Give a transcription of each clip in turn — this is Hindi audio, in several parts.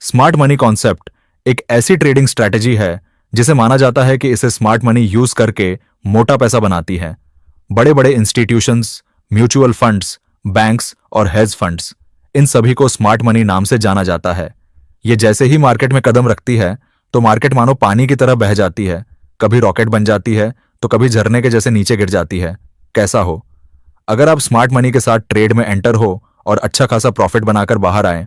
स्मार्ट मनी कॉन्सेप्ट एक ऐसी ट्रेडिंग स्ट्रैटेजी है जिसे माना जाता है कि इसे स्मार्ट मनी यूज करके मोटा पैसा बनाती है। बड़े बड़े इंस्टीट्यूशंस, म्यूचुअल फंड्स, बैंक्स और हेज फंड्स, इन सभी को स्मार्ट मनी नाम से जाना जाता है। ये जैसे ही मार्केट में कदम रखती है तो मार्केट मानो पानी की तरह बह जाती है, कभी रॉकेट बन जाती है तो कभी झरने के जैसे नीचे गिर जाती है। कैसा हो? अगर आप स्मार्ट मनी के साथ ट्रेड में एंटर हो और अच्छा खासा प्रॉफिट बनाकर बाहर आए,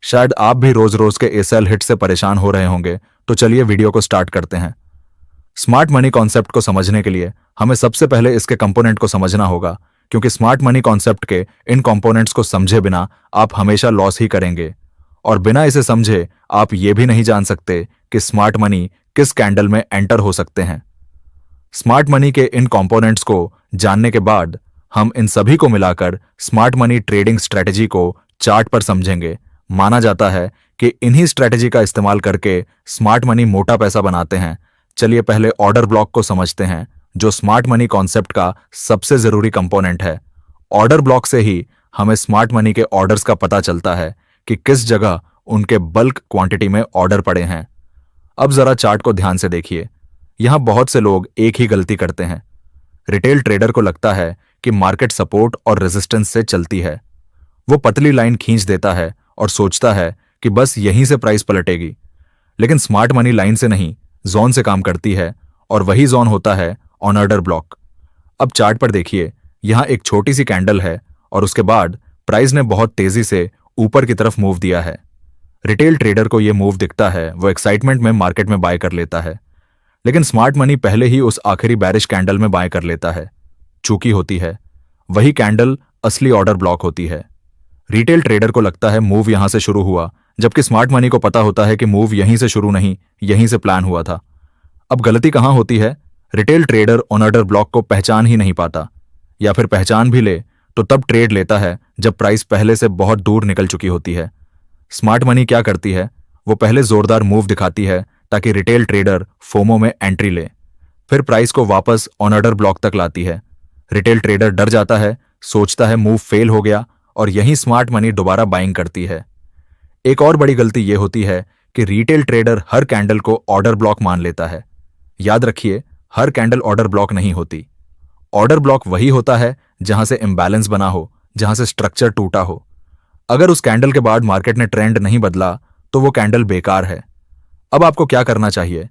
शायद आप भी रोज रोज के एसएल हिट से परेशान हो रहे होंगे। तो चलिए वीडियो को स्टार्ट करते हैं। स्मार्ट मनी कॉन्सेप्ट को समझने के लिए हमें सबसे पहले इसके कंपोनेंट को समझना होगा, क्योंकि स्मार्ट मनी कॉन्सेप्ट के इन कंपोनेंट्स को समझे बिना आप हमेशा लॉस ही करेंगे, और बिना इसे समझे आप ये भी नहीं जान सकते कि स्मार्ट मनी किस कैंडल में एंटर हो सकते हैं। स्मार्ट मनी के इन कंपोनेंट्स को जानने के बाद हम इन सभी को मिलाकर स्मार्ट मनी ट्रेडिंग स्ट्रेटेजी को चार्ट पर समझेंगे। माना जाता है कि इन्हीं स्ट्रेटेजी का इस्तेमाल करके स्मार्ट मनी मोटा पैसा बनाते हैं। चलिए पहले ऑर्डर ब्लॉक को समझते हैं, जो स्मार्ट मनी कॉन्सेप्ट का सबसे जरूरी कंपोनेंट है। ऑर्डर ब्लॉक से ही हमें स्मार्ट मनी के ऑर्डर्स का पता चलता है कि किस जगह उनके बल्क क्वांटिटी में ऑर्डर पड़े हैं। अब जरा चार्ट को ध्यान से देखिए। यहां बहुत से लोग एक ही गलती करते हैं। रिटेल ट्रेडर को लगता है कि मार्केट सपोर्ट और रेजिस्टेंस से चलती है। वो पतली लाइन खींच देता है और सोचता है कि बस यहीं से प्राइस पलटेगी। लेकिन स्मार्ट मनी लाइन से नहीं, जोन से काम करती है, और वही जोन होता है ऑन ऑर्डर ब्लॉक। अब चार्ट पर देखिए, यहां एक छोटी सी कैंडल है और उसके बाद प्राइस ने बहुत तेजी से ऊपर की तरफ मूव दिया है। रिटेल ट्रेडर को यह मूव दिखता है, वो एक्साइटमेंट में मार्केट में बाय कर लेता है। लेकिन स्मार्ट मनी पहले ही उस आखिरी बैरिश कैंडल में बाय कर लेता है। चूकी होती है, वही कैंडल असली ऑर्डर ब्लॉक होती है। रिटेल ट्रेडर को लगता है मूव यहां से शुरू हुआ, जबकि स्मार्ट मनी को पता होता है कि मूव यहीं से शुरू नहीं, यहीं से प्लान हुआ था। अब गलती कहां होती है? Retail trader on order block को पहचान ही नहीं पाता, या फिर पहचान भी ले तो तब ट्रेड लेता है जब प्राइस पहले से बहुत दूर निकल चुकी होती है। स्मार्ट मनी क्या करती है? वो पहले जोरदार मूव दिखाती है ताकि रिटेल ट्रेडर फोमो में एंट्री ले, फिर प्राइस को वापस ऑन ऑर्डर ब्लॉक तक लाती है। रिटेल ट्रेडर डर जाता है, सोचता है मूव फेल हो गया, और यहीं स्मार्ट मनी दोबारा बाइंग करती है। एक और बड़ी गलती यह होती है कि रिटेल ट्रेडर हर कैंडल को ऑर्डर ब्लॉक मान लेता है। याद रखिए, हर कैंडल ऑर्डर ब्लॉक नहीं होती। ऑर्डर ब्लॉक वही होता है जहां से इंबैलेंस बना हो, जहां से स्ट्रक्चर टूटा हो। अगर उस कैंडल के बाद मार्केट ने ट्रेंड नहीं बदला तो वो कैंडल बेकार है। अब आपको क्या करना चाहिए?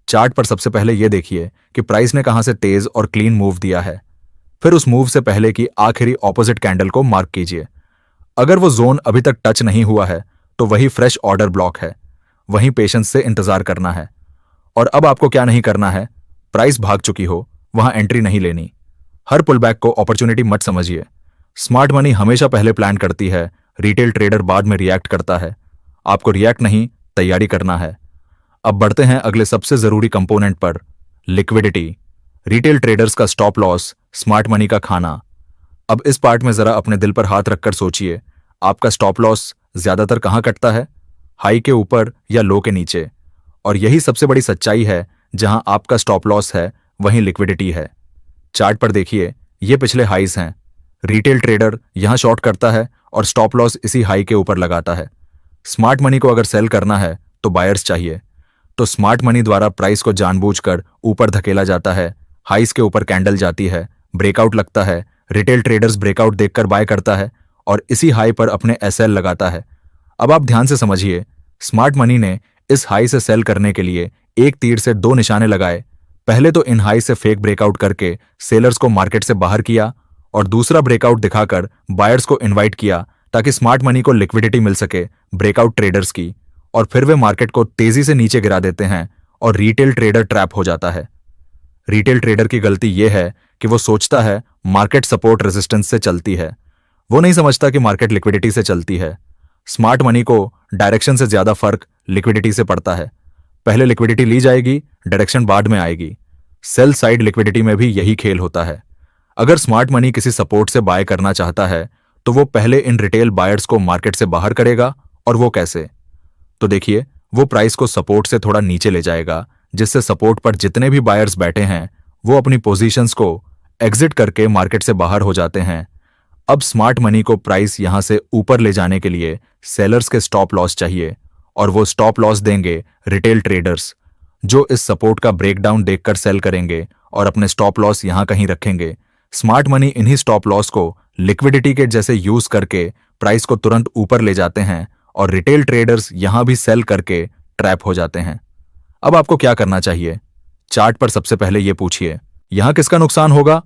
चार्ट पर सबसे पहले यह देखिए कि प्राइस ने कहां से तेज और क्लीन मूव दिया है। फिर उस मूव से पहले की आखिरी ऑपोजिट कैंडल को मार्क कीजिए। अगर वो जोन अभी तक टच नहीं हुआ है तो वही फ्रेश ऑर्डर ब्लॉक है। वहीं पेशेंस से इंतजार करना है। और अब आपको क्या नहीं करना है? प्राइस भाग चुकी हो, वहां एंट्री नहीं लेनी। हर पुलबैक को अपॉर्चुनिटी मत समझिए। स्मार्ट मनी हमेशा पहले प्लान करती है, रिटेल ट्रेडर बाद में रिएक्ट करता है। आपको रिएक्ट नहीं, तैयारी करना है। अब बढ़ते हैं अगले सबसे जरूरी कंपोनेंट पर, लिक्विडिटी। रिटेल ट्रेडर्स का स्टॉप लॉस, स्मार्ट मनी का खाना। अब इस पार्ट में जरा अपने दिल पर हाथ रखकर सोचिए, आपका स्टॉप लॉस ज्यादातर कहां कटता है? हाई के ऊपर या लो के नीचे? और यही सबसे बड़ी सच्चाई है, जहां आपका स्टॉप लॉस है वहीं लिक्विडिटी है। चार्ट पर देखिए, ये पिछले हाईज हैं। रिटेल ट्रेडर यहां शॉर्ट करता है और स्टॉप लॉस इसी हाई के ऊपर लगाता है। स्मार्ट मनी को अगर सेल करना है तो बायर्स चाहिए, तो स्मार्ट मनी द्वारा प्राइस को जानबूझकर ऊपर धकेला जाता है। हाईज के ऊपर कैंडल जाती है, ब्रेकआउट लगता है, रिटेल ट्रेडर्स ब्रेकआउट देखकर बाय करता है और इसी हाई पर अपने एसएल लगाता है। अब आप ध्यान से समझिए, स्मार्ट मनी ने इस हाई से सेल करने के लिए एक तीर से दो निशाने लगाए। पहले तो इन हाई से फेक ब्रेकआउट करके सेलर्स को मार्केट से बाहर किया, और दूसरा ब्रेकआउट दिखाकर बायर्स को इनवाइट किया ताकि स्मार्ट मनी को लिक्विडिटी मिल सके ब्रेकआउट ट्रेडर्स की, और फिर वे मार्केट को तेजी से नीचे गिरा देते हैं और रिटेल ट्रेडर ट्रैप हो जाता है। रिटेल ट्रेडर की गलती यह है कि वो सोचता है मार्केट सपोर्ट रेजिस्टेंस से चलती है। वो नहीं समझता कि मार्केट लिक्विडिटी से चलती है। स्मार्ट मनी को डायरेक्शन से ज्यादा फर्क लिक्विडिटी से पड़ता है। पहले लिक्विडिटी ली जाएगी, डायरेक्शन बाद में आएगी। सेल साइड लिक्विडिटी में भी यही खेल होता है। अगर स्मार्ट मनी किसी सपोर्ट से बाय करना चाहता है तो वो पहले इन रिटेल बायर्स को मार्केट से बाहर करेगा। और वो कैसे? तो देखिए, वो प्राइस को सपोर्ट से थोड़ा नीचे ले जाएगा, जिससे सपोर्ट पर जितने भी बायर्स बैठे हैं वो अपनी पोजीशंस को एग्जिट करके मार्केट से बाहर हो जाते हैं। अब स्मार्ट मनी को प्राइस यहां से ऊपर ले जाने के लिए सेलर्स के स्टॉप लॉस चाहिए, और वो स्टॉप लॉस देंगे रिटेल ट्रेडर्स, जो इस सपोर्ट का ब्रेकडाउन देखकर सेल करेंगे और अपने स्टॉप लॉस यहां कहीं रखेंगे। स्मार्ट मनी इन्हीं स्टॉप लॉस को लिक्विडिटी के जैसे यूज करके प्राइस को तुरंत ऊपर ले जाते हैं और रिटेल ट्रेडर्स यहां भी सेल करके ट्रैप हो जाते हैं। अब आपको क्या करना चाहिए? चार्ट पर सबसे पहले यह पूछिए, यहां किसका नुकसान होगा?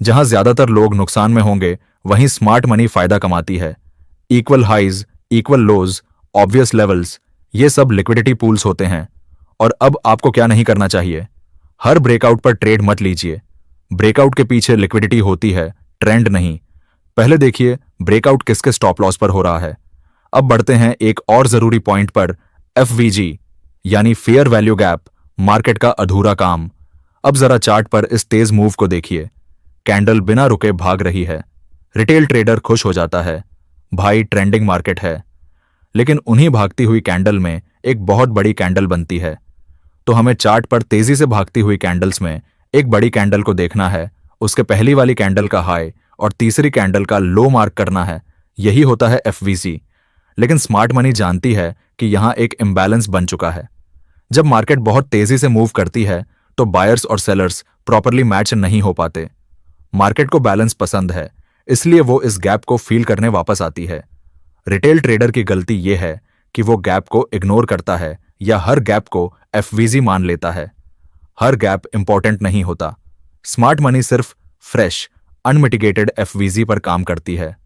जहां ज्यादातर लोग नुकसान में होंगे वहीं स्मार्ट मनी फायदा कमाती है। इक्वल हाइज, इक्वल लोज, ऑब्वियस लेवल्स, ये सब लिक्विडिटी पूल्स होते हैं। और अब आपको क्या नहीं करना चाहिए? हर ब्रेकआउट पर ट्रेड मत लीजिए। ब्रेकआउट के पीछे लिक्विडिटी होती है, ट्रेंड नहीं। पहले देखिए ब्रेकआउट किसके स्टॉप लॉस पर हो रहा है। अब बढ़ते हैं एक और जरूरी पॉइंट पर, एफवीजी यानी फेयर वैल्यू गैप, मार्केट का अधूरा काम। अब जरा चार्ट पर इस तेज मूव को देखिए। कैंडल बिना रुके भाग रही है। रिटेल ट्रेडर खुश हो जाता है, भाई ट्रेंडिंग मार्केट है। लेकिन उन्हीं भागती हुई कैंडल में एक बहुत बड़ी कैंडल बनती है। तो हमें चार्ट पर तेजी से भागती हुई कैंडल्स में एक बड़ी कैंडल को देखना है, उसके पहली वाली कैंडल का हाई और तीसरी कैंडल का लो मार्क करना है। यही होता है एफवीसी। लेकिन स्मार्ट मनी जानती है कि यहां एक इम्बैलेंस बन चुका है। जब मार्केट बहुत तेजी से मूव करती है तो बायर्स और सेलर्स प्रॉपरली मैच नहीं हो पाते। मार्केट को बैलेंस पसंद है, इसलिए वो इस गैप को फील करने वापस आती है। रिटेल ट्रेडर की गलती यह है कि वो गैप को इग्नोर करता है या हर गैप को एफवीजी मान लेता है। हर गैप इंपॉर्टेंट नहीं होता। स्मार्ट मनी सिर्फ फ्रेश, अनमिटिगेटेड एफवीजी पर काम करती है।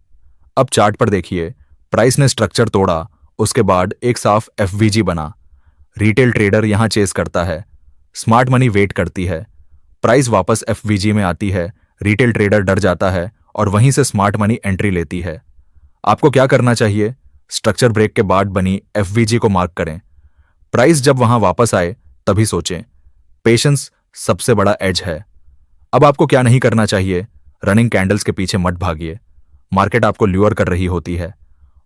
अब चार्ट पर देखिए, प्राइस ने स्ट्रक्चर तोड़ा, उसके बाद एक साफ एफवीजी बना। रिटेल ट्रेडर यहां चेस करता है, स्मार्ट मनी वेट करती है। प्राइस वापस एफवीजी में आती है, रिटेल ट्रेडर डर जाता है और वहीं से स्मार्ट मनी एंट्री लेती है। आपको क्या करना चाहिए? स्ट्रक्चर ब्रेक के बाद बनी एफवीजी को मार्क करें। प्राइस जब वहां वापस आए तभी सोचें। पेशेंस सबसे बड़ा एज है। अब आपको क्या नहीं करना चाहिए? रनिंग कैंडल्स के पीछे मत भागिए। मार्केट आपको ल्यूर कर रही होती है।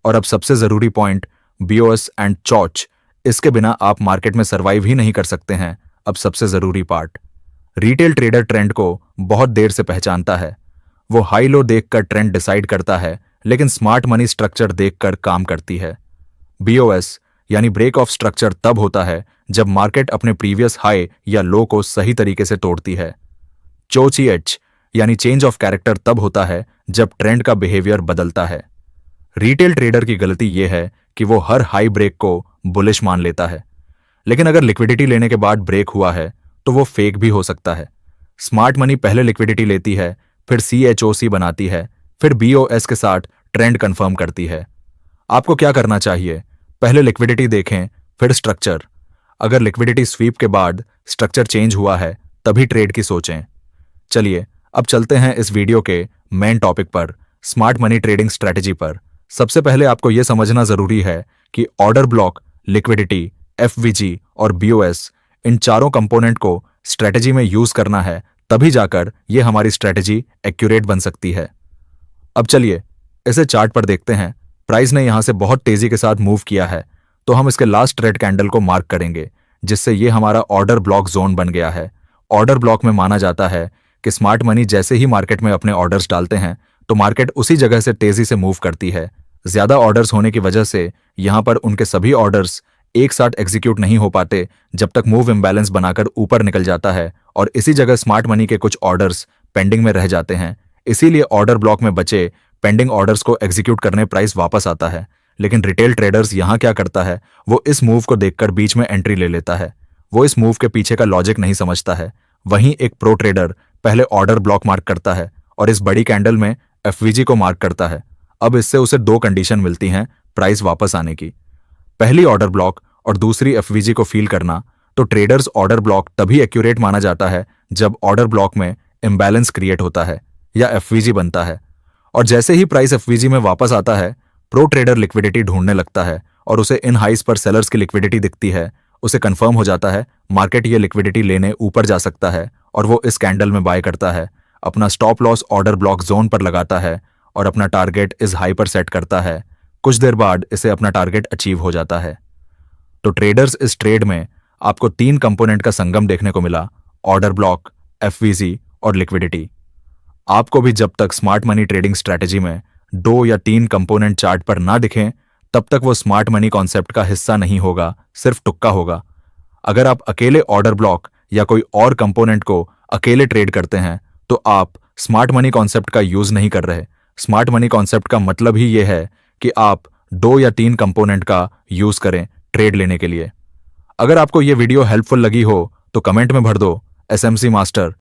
और अब सबसे जरूरी पॉइंट, बीओएस एंड चॉच। इसके बिना आप मार्केट में सर्वाइव ही नहीं कर सकते हैं। अब सबसे जरूरी पार्ट, रिटेल ट्रेडर ट्रेंड को बहुत देर से पहचानता है। वो हाई लो देखकर ट्रेंड डिसाइड करता है, लेकिन स्मार्ट मनी स्ट्रक्चर देखकर काम करती है। बीओएस यानी ब्रेक ऑफ स्ट्रक्चर तब होता है जब मार्केट अपने प्रीवियस हाई या लो को सही तरीके से तोड़ती है। चोचीएच यानी चेंज ऑफ कैरेक्टर तब होता है जब ट्रेंड का बिहेवियर बदलता है। रिटेल ट्रेडर की गलती यह है कि वो हर हाई ब्रेक को बुलिश मान लेता है। लेकिन अगर लिक्विडिटी लेने के बाद ब्रेक हुआ है तो वो फेक भी हो सकता है। स्मार्ट मनी पहले लिक्विडिटी लेती है, फिर सीएचओसी बनाती है, फिर बीओएस के साथ ट्रेंड कंफर्म करती है। आपको क्या करना चाहिए? पहले लिक्विडिटी देखें, फिर स्ट्रक्चर। अगर लिक्विडिटी स्वीप के बाद स्ट्रक्चर चेंज हुआ है तभी ट्रेड की सोचें। चलिए अब चलते हैं इस वीडियो के मेन टॉपिक पर, स्मार्ट मनी ट्रेडिंग स्ट्रैटेजी पर। सबसे पहले आपको यह समझना जरूरी है कि ऑर्डर ब्लॉक, लिक्विडिटी, एफवीजी और बीओएस, इन चारों कंपोनेंट को स्ट्रैटेजी में यूज करना है, तभी जाकर यह हमारी स्ट्रैटेजी एक्यूरेट बन सकती है। अब चलिए इसे चार्ट पर देखते हैं। प्राइस ने यहां से बहुत तेजी के साथ मूव किया है, तो हम इसके लास्ट रेड कैंडल को मार्क करेंगे, जिससे यह हमारा ऑर्डर ब्लॉक जोन बन गया है। ऑर्डर ब्लॉक में माना जाता है कि स्मार्ट मनी जैसे ही मार्केट में अपने ऑर्डर्स डालते हैं तो मार्केट उसी जगह से तेजी से मूव करती है। ज्यादा ऑर्डर्स होने की वजह से यहां पर उनके सभी ऑर्डर्स एक साथ एग्जीक्यूट नहीं हो पाते जब तक मूव इम्बैलेंस बनाकर ऊपर निकल जाता है, और इसी जगह स्मार्ट मनी के कुछ ऑर्डर्स पेंडिंग में रह जाते हैं। इसीलिए ऑर्डर ब्लॉक में बचे पेंडिंग ऑर्डर्स को एग्जीक्यूट करने प्राइस वापस आता है। लेकिन रिटेल ट्रेडर्स यहां क्या करता है, वो इस मूव को देखकर बीच में एंट्री ले लेता है। वो इस मूव के पीछे का लॉजिक नहीं समझता है। वहीं एक प्रो ट्रेडर पहले ऑर्डर ब्लॉक मार्क करता है और इस बड़ी कैंडल में एफवीजी को मार्क करता है। अब इससे उसे दो कंडीशन मिलती हैं प्राइस वापस आने की। पहली ऑर्डर ब्लॉक और दूसरी एफवीजी को फील करना। तो ट्रेडर्स ऑर्डर ब्लॉक तभी एक्यूरेट माना जाता है जब ऑर्डर ब्लॉक में इम्बैलेंस क्रिएट होता है या एफवीजी बनता है। और जैसे ही प्राइस एफवीजी में वापस आता है, प्रो ट्रेडर लिक्विडिटी ढूंढने लगता है और उसे इन हाइस पर सेलर्स की लिक्विडिटी दिखती है। उसे कंफर्म हो जाता है मार्केट ये लिक्विडिटी लेने ऊपर जा सकता है और वो इस कैंडल में बाय करता है। अपना stop loss order block zone पर लगाता है और अपना टारगेट इस हाई पर सेट करता है। कुछ देर बाद इसे अपना टारगेट अचीव हो जाता है। तो ट्रेडर्स इस ट्रेड में आपको तीन कंपोनेंट का संगम देखने को मिला, ऑर्डर ब्लॉक, एफवीजी और लिक्विडिटी। आपको भी जब तक स्मार्ट मनी ट्रेडिंग स्ट्रैटेजी में 2 या 3 कंपोनेंट चार्ट पर ना दिखें तब तक वो स्मार्ट मनी कॉन्सेप्ट का हिस्सा नहीं होगा, सिर्फ तुक्का होगा। अगर आप अकेले ऑर्डर ब्लॉक या कोई और कंपोनेंट को अकेले ट्रेड करते हैं तो आप स्मार्ट मनी कॉन्सेप्ट का यूज नहीं कर रहे। स्मार्ट मनी कॉन्सेप्ट का मतलब ही यह है कि आप 2 या 3 कंपोनेंट का यूज करें ट्रेड लेने के लिए। अगर आपको यह वीडियो हेल्पफुल लगी हो तो कमेंट में भर दो एसएमसी मास्टर